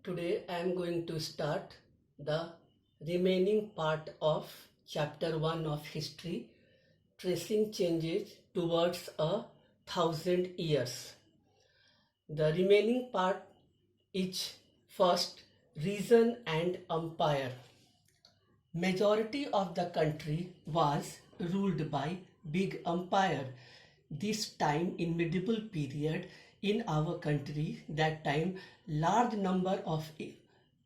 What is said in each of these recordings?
Today I am going to start the remaining part of chapter 1 of history, tracing changes towards 1,000 years. The remaining part is first region and empire. Majority of the country was ruled by big empire. This time in medieval period in our country, that time large number of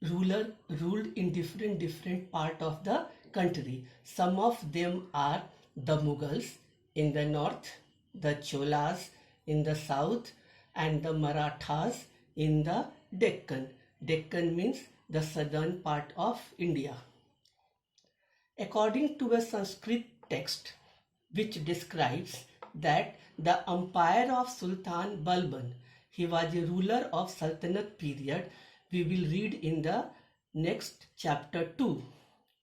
ruler ruled in different part of the country. Some of them are the Mughals in the north, the Cholas in the south, and the Marathas in the Deccan. Deccan means the southern part of India. According to a Sanskrit text which describes that the empire of Sultan Balban, he was a ruler of Sultanate period, we will read in the next chapter 2,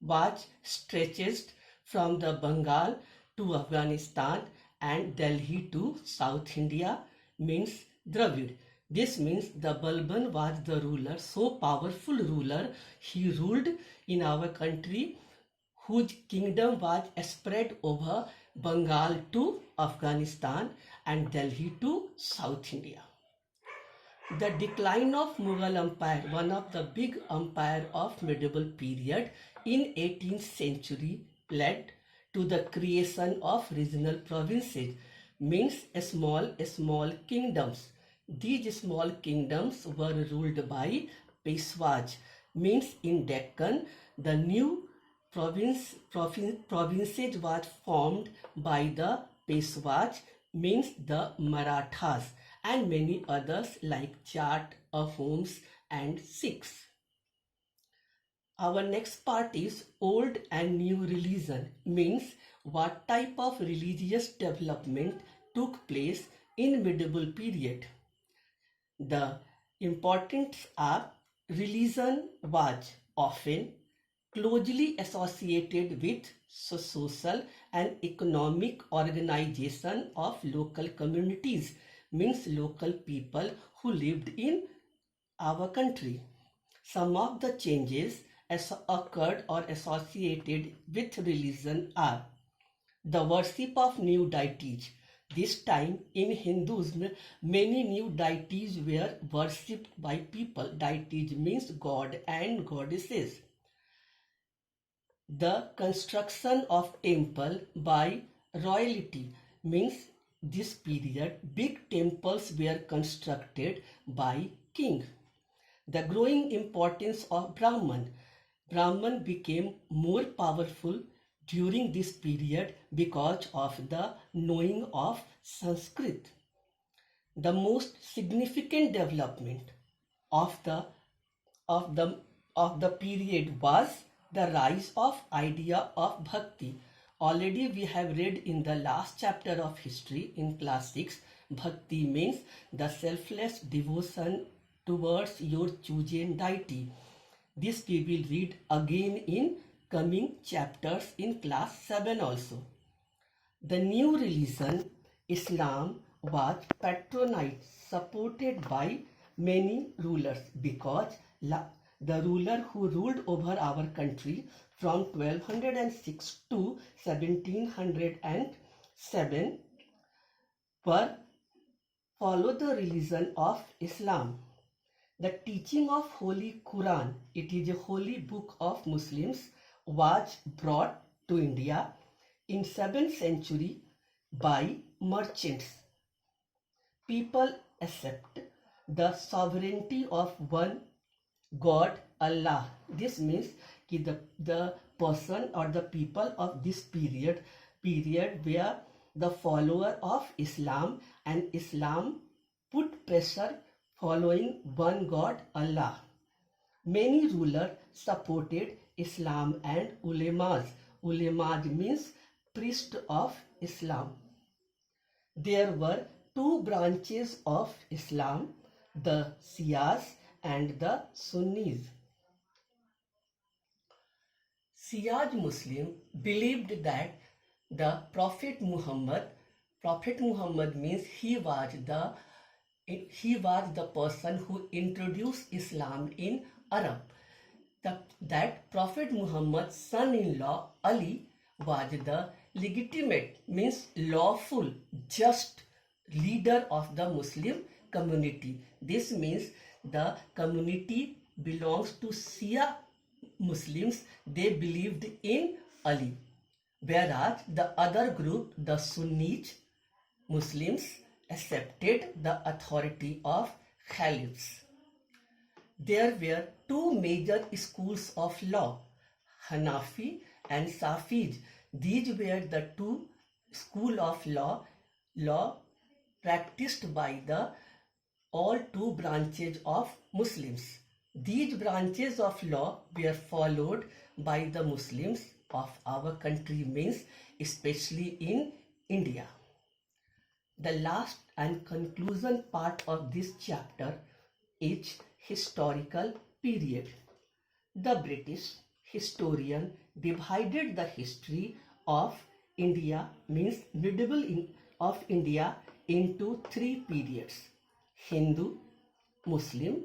was stretches from the Bengal to Afghanistan and Delhi to South India, means Dravid. This means the Balban was the ruler, so powerful ruler, he ruled in our country, whose kingdom was spread over Bengal to Afghanistan and Delhi to South India. The decline of Mughal Empire, one of the big empire of medieval period in 18th century, led to the creation of regional provinces, means small kingdoms. These small kingdoms were ruled by Peshwas, means in Deccan the new provinces was formed by the Peshwas, means the Marathas, and many others like Jat, Ahoms and Sikhs. Our next part is old and new religion, means what type of religious development took place in medieval period. The importance of religion was often closely associated with social and economic organization of local communities, means local people who lived in our country. Some of the changes occurred or associated with religion are the worship of new deities. This time in Hinduism, many new deities were worshipped by people. Deities means god and goddesses. The construction of temple by royalty, means this period big temples were constructed by king. The growing importance of Brahman. Brahman became more powerful during this period because of the knowing of Sanskrit. The most significant development of the period was the rise of idea of bhakti. Already we have read in the last chapter of history in class 6, bhakti means the selfless devotion towards your chosen deity. This we will read again in coming chapters in class 7 also. The new religion, Islam, was patronized, supported by many rulers because the ruler who ruled over our country from 1206 to 1707 were followed the religion of Islam. The teaching of Holy Quran, it is a holy book of Muslims, was brought to India in 7th century by merchants. People accept the sovereignty of one God, Allah. This means that the person or the people of this period were the follower of Islam, and Islam put pressure following one God, Allah. Many rulers supported Islam and ulemas. Ulemas means priest of Islam. There were two branches of Islam, the Shias and the Sunnis. Shia Muslim believed that the Prophet Muhammad means he was the he was the person who introduced Islam in Arab. That Prophet Muhammad's son-in-law Ali was the legitimate, means lawful, just leader of the Muslim community. This means the community belongs to Shia Muslims. They believed in Ali, whereas the other group, the Sunni Muslims, accepted the authority of caliphs. There were two major schools of law, Hanafi and Safij. These were the two schools of law practiced by the all two branches of Muslims. These branches of law were followed by the Muslims of our country, means especially in India. The last and conclusion part of this chapter is historical period. The British historian divided the history of India, means medieval of India, into three periods: Hindu, Muslim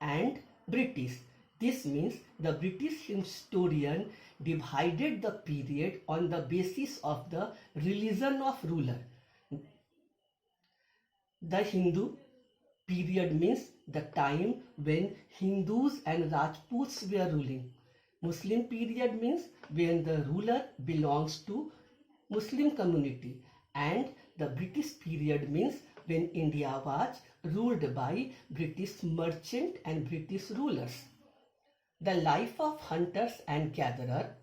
and British. This means the British historian divided the period on the basis of the religion of ruler. The Hindu period means the time when Hindus and Rajputs were ruling. Muslim period means when the ruler belongs to Muslim community, and the British period means when India was ruled by British merchant and British rulers. The life of hunters and gatherer,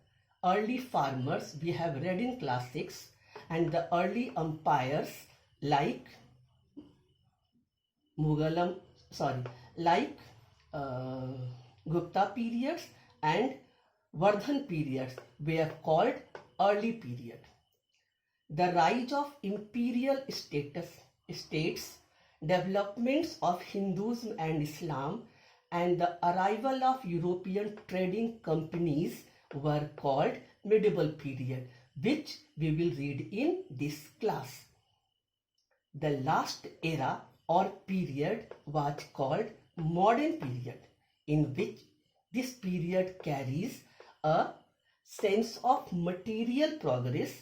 early farmers we have read in class 6, and the early empires like Gupta periods and Vardhan periods were called early period. The rise of imperial states, developments of Hinduism and Islam, and the arrival of European trading companies were called medieval period, which we will read in this class. The last era or period was called modern period, in which this period carries a sense of material progress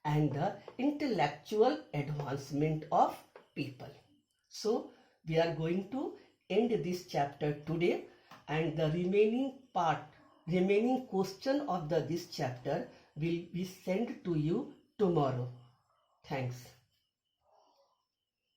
and the intellectual advancement of people. So we are going to end this chapter today, and the remaining question of this chapter will be sent to you tomorrow. Thanks.